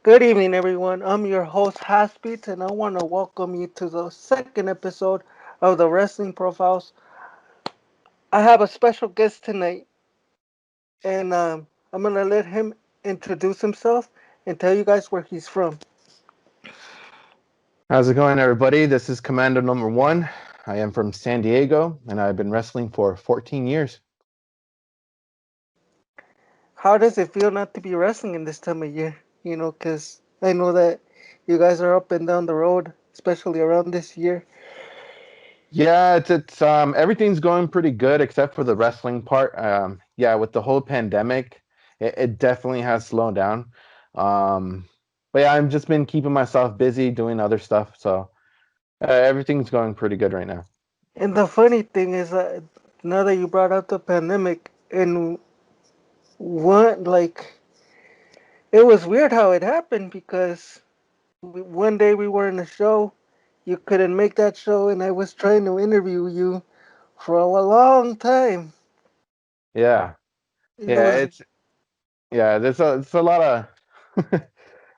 Good evening, everyone. I'm your host, Jass Beats, and I want to welcome you to the second episode of the Wrestling Profiles. I have a special guest tonight, and I'm going to let him introduce himself and tell you guys where he's from. How's it going, everybody? This is Commando number one. I am from San Diego, and I've been wrestling for 14 years. How does it feel not to be wrestling in this time of year? Because I know that you guys are up and down the road, especially around this year. Yeah, it's everything's going pretty good except for the wrestling part. Yeah, with the whole pandemic, it definitely has slowed down. Um, but yeah, I've just been keeping myself busy doing other stuff, so everything's going pretty good right now. And the funny thing is that now that you brought up the pandemic, and like, it was weird how it happened because one day we were in a show, you couldn't make that show, and I was trying to interview you for a long time. Yeah, It yeah, was, it's a lot of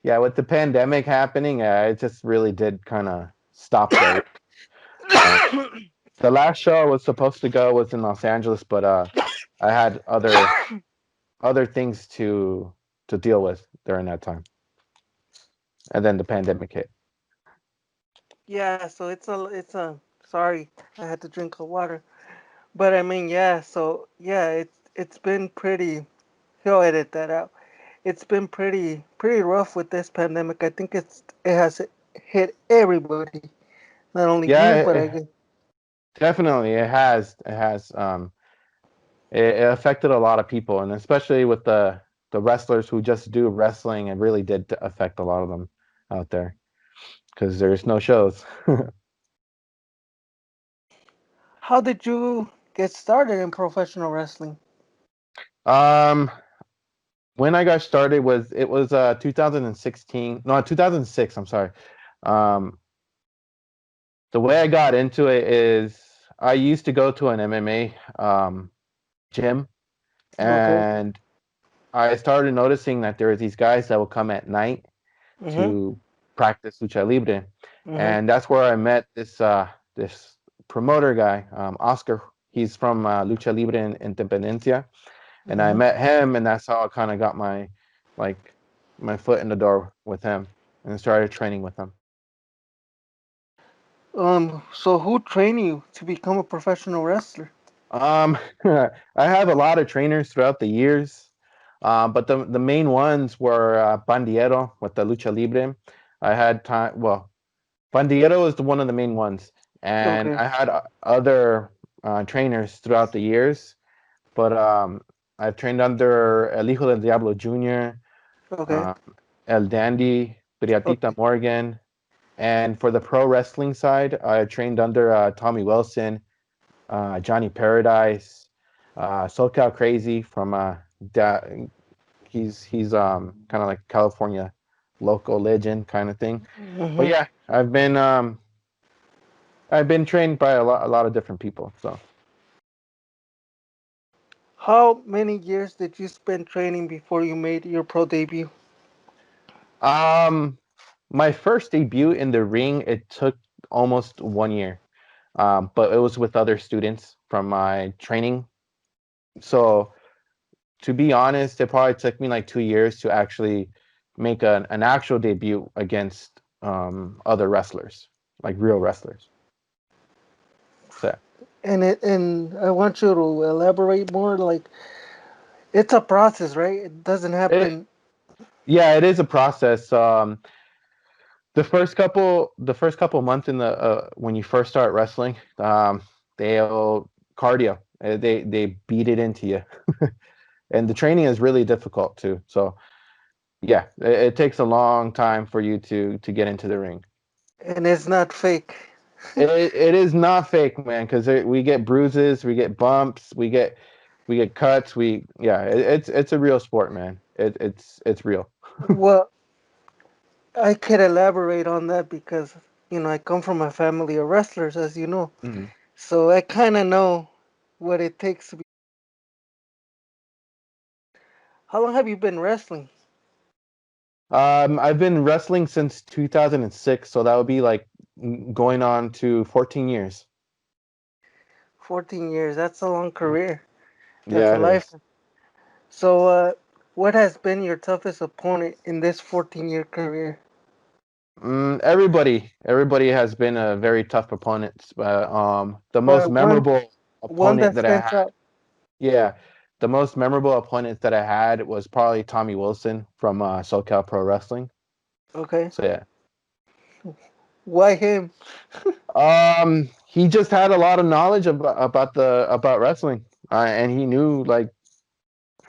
yeah, with the pandemic happening, it just really did kind of stop the uh, the last show I was supposed to go was in Los Angeles, but I had other things to deal with during that time, and then the pandemic hit. yeah. So Sorry, I had to drink of water, but I mean, yeah. So yeah, it's been pretty. He'll edit that out. It's been pretty rough with this pandemic. I think it has hit everybody, not only you, Yeah, but I guess. definitely it has. It affected a lot of people, and especially with the wrestlers who just do wrestling, it really did affect a lot of them out there because there's no shows. How did you get started in professional wrestling? um, when I got started it was 2016, no, 2006. I'm sorry. Um, the way I got into it is I used to go to an MMA gym, Okay. and I started noticing that there were these guys that would come at night Mhm. to practice lucha libre, Mhm. and that's where I met this promoter guy, Oscar. He's from Lucha Libre in Independencia, and I Mhm. met him, and that's how I kind of got like my foot in the door with him, and started training with him. So who trained you to become a professional wrestler? Um, I have a lot of trainers throughout the years, but the main ones were Bandiero with the Lucha Libre. I had time. Well, Bandiero is one of the main ones, and Okay. I had other trainers throughout the years. But I've trained under El Hijo del Diablo Jr., Okay. um, El Dandy, Okay. Priatita Morgan, and for the pro wrestling side, I trained under Tommy Wilson, Johnny Paradise, SoCal Crazy from da- he's kind of like California local legend kind of thing. But Mhm. yeah, I've been trained by a lot of different people. So How many years did you spend training before you made your pro debut? um my first debut in the ring, it took almost 1 year. But it was with other students from my training. So to be honest, it probably took me like 2 years to actually make an actual debut against other wrestlers, like real wrestlers. So And I want you to elaborate more. Like, it's a process, right? It doesn't it, happen. yeah, it is a process. The first couple months in the when you first start wrestling, they'll cardio. They beat it into you, and the training is really difficult too. So yeah, it takes a long time for you to get into the ring. And it's not fake. It is not fake, man, because we get bruises, we get bumps, we get cuts. It's a real sport, man. It's real. Well, I could elaborate on that because I come from a family of wrestlers, as you know. Mhm. So I kind of know what it takes to be. How long have you been wrestling? I've been wrestling since 2006, so that would be like going on to 14 years. 14 years. That's a long career. That's a Yeah, it life. is. So, what has been your toughest opponent in this 14-year career? Everybody has been a very tough opponent, but the most But memorable one opponent that that I stands had, out. yeah, the most memorable opponent that I had was probably Tommy Wilson from SoCal Pro Wrestling. Okay. So yeah, Why him? he just had a lot of knowledge about wrestling, and he knew like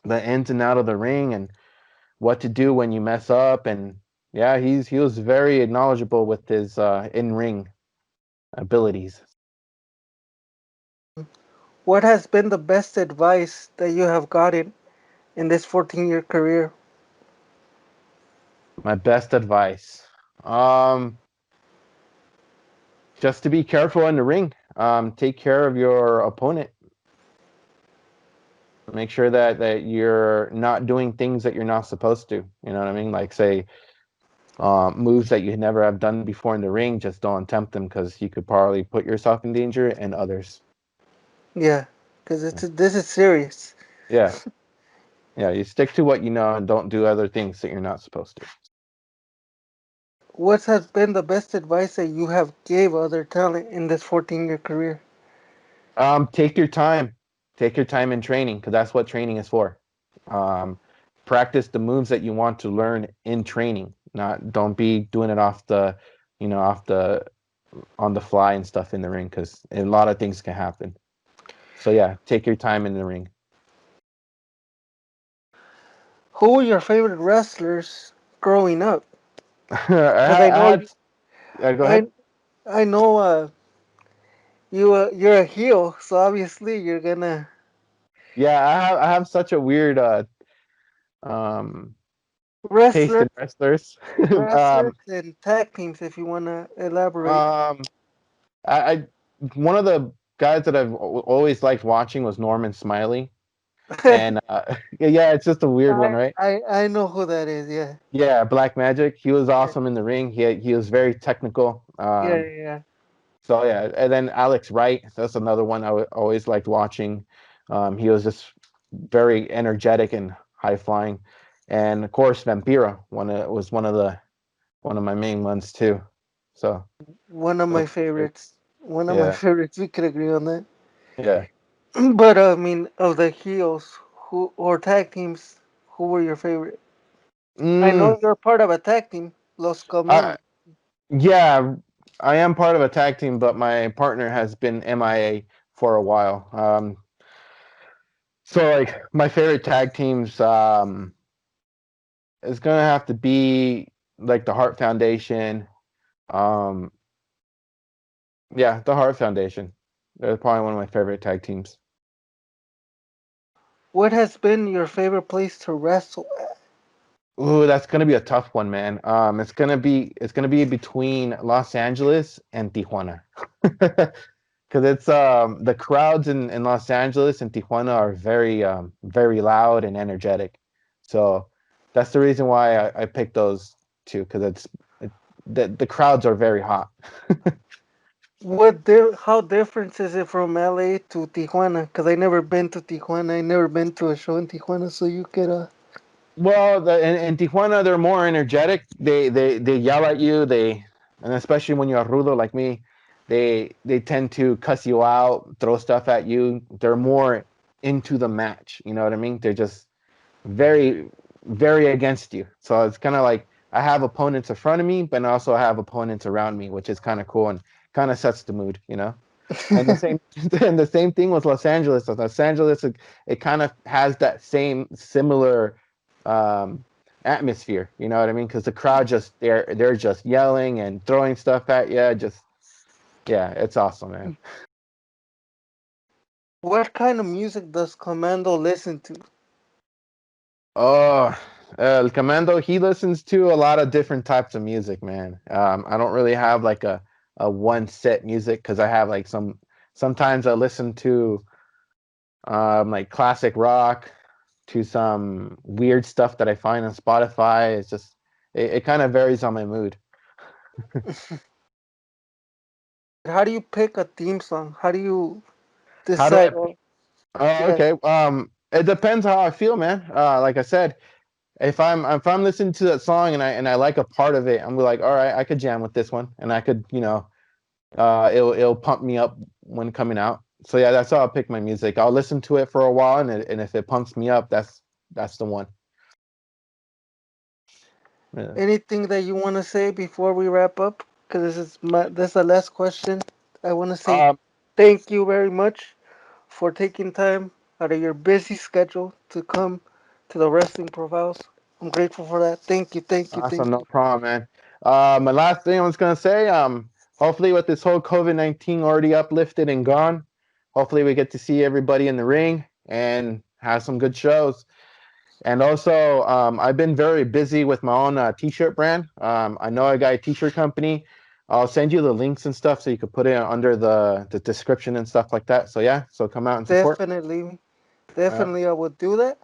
the ins and out of the ring and what to do when you mess up, and yeah, he was very knowledgeable with his in ring abilities. What has been the best advice that you have gotten in this 14-year career? My best advice, um, just to be careful in the ring. Take care of your opponent. Make sure that you're not doing things that you're not supposed to. You know what I mean? Like say moves that you never have done before in the ring. Just don't attempt them because you could probably put yourself in danger and others. Yeah, because this is serious. Yeah, yeah. You stick to what you know and don't do other things that you're not supposed to. What has been the best advice that you have gave other talent in this 14-year career? Take your time. Take your time in training because that's what training is for. Um, Practice the moves that you want to learn in training. Not don't be doing it off the, off the on the fly and stuff in the ring because a lot of things can happen. So yeah, take your time in the ring. Who were your favorite wrestlers growing up? Because I I know had you, go I ahead. I know you're a heel, so obviously you're gonna Yeah, I have such a weird um taste wrestlers, in wrestlers. wrestlers um and tag teams. If you wanna elaborate. um I one of the guys that always liked watching was Norman Smiley, and yeah, it's just a weird one, right? I know who that is. Yeah, Yeah, Black Magic. He was yeah, awesome in the ring. He was very technical. yeah, yeah. So yeah, and then Alex Wright. That's another one always liked watching. He was just very energetic and high flying, and of course Vampira was one of my main ones too. So One of those my are my favorite. favorites. One of my Yeah, favorites. We could agree on that. yeah. But I mean, of the heels, who or tag teams, who were your favorite? I Mm, know you're part of a tag team, Los I Commando. Yeah, I am part of a tag team, but my partner has been MIA for a while. So like my favorite tag teams is gonna have to be like the Heart Foundation. Um, yeah, the Heart Foundation. They're probably one of my favorite tag teams. What has been your favorite place to wrestle at? Ooh, that's gonna be a tough one, man. It's gonna be between Los Angeles and Tijuana. Because it's the crowds in Los Angeles and Tijuana are very loud and energetic. So that's the reason why I picked those two because the crowds are very hot. How different is it from LA to Tijuana? Because I never been to Tijuana. I never been to a show in Tijuana, so you could Well, in Tijuana they're more energetic. They yell at you. And especially when you're rudo like me, they tend to cuss you out, throw stuff at you. They're more into the match. You know what I mean? They're just very very against you. So it's kind of like I have opponents in front of me, but also I have opponents around me, which is kind of cool and kind of sets the mood, you know. And the same and the same thing with Los Angeles. So Los Angeles, it kind of has that same similar um, atmosphere. You know what I mean? Because the crowd just they're just yelling and throwing stuff at you. Just yeah, it's awesome, man. What kind of music does Commando listen to? Oh, El Commando, he listens to a lot of different types of music, man. I don't really have like a one set music because I have like sometimes I listen to like classic rock to some weird stuff that I find on Spotify. It's just It kind of varies on my mood. How do you pick a theme song? How do you How do I? decide? Oh, Oh, yeah, okay. It depends how I feel, man. Like I said, if I'm listening to that song and I like a part of it, I'm like, all right, I could jam with this one, and I could, it'll pump me up when coming out. So yeah, that's how I pick my music. I'll listen to it for a while, and if it pumps me up, that's the one. Yeah. anything that you want to say before we wrap up? Because this is the last question. I want to say Um, thank you very much for taking time out of your busy schedule to come to the Wrestling Profiles. I'm grateful for that. Thank you, thank you, awesome, thank no you. problem, man. My last thing I was gonna say, hopefully with this whole COVID-19 already uplifted and gone, hopefully we get to see everybody in the ring and have some good shows. And also, I've been very busy with my own t-shirt brand. I know I got a t-shirt company. I'll send you the links and stuff so you could put it under the description and stuff like that. So yeah, so come out and support. Definitely, Uh, definitely, I will do that.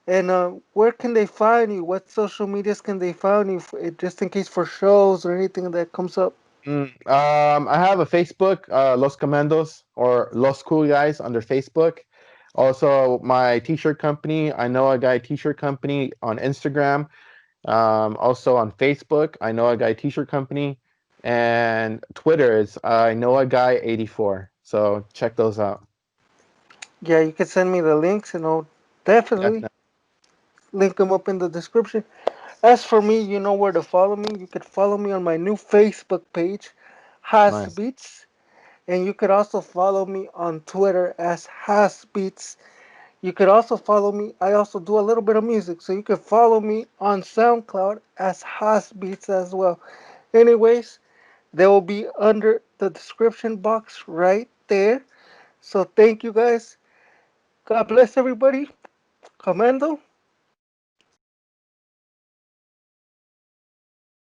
And where can they find you? What social medias can they find you, just in case for shows or anything that comes up? I have a Facebook, Los Commandos or Los Cool Guys under Facebook. Also, my t-shirt company, I know a guy t-shirt company on Instagram. Also on Facebook, I know a guy t-shirt company, and Twitter is I know a guy 84. So check those out. Yeah, you can send me the links, and I'll definitely Definitely link them up in the description. As for me, you know where to follow me. You could follow me on my new Facebook page, Jass nice, Beats, and you could also follow me on Twitter as Jass Beats. You could also follow me. I also do a little bit of music, so you could follow me on SoundCloud as Jass Beats as well. Anyways, they will be under the description box right there. So thank you guys. God bless everybody. Commando.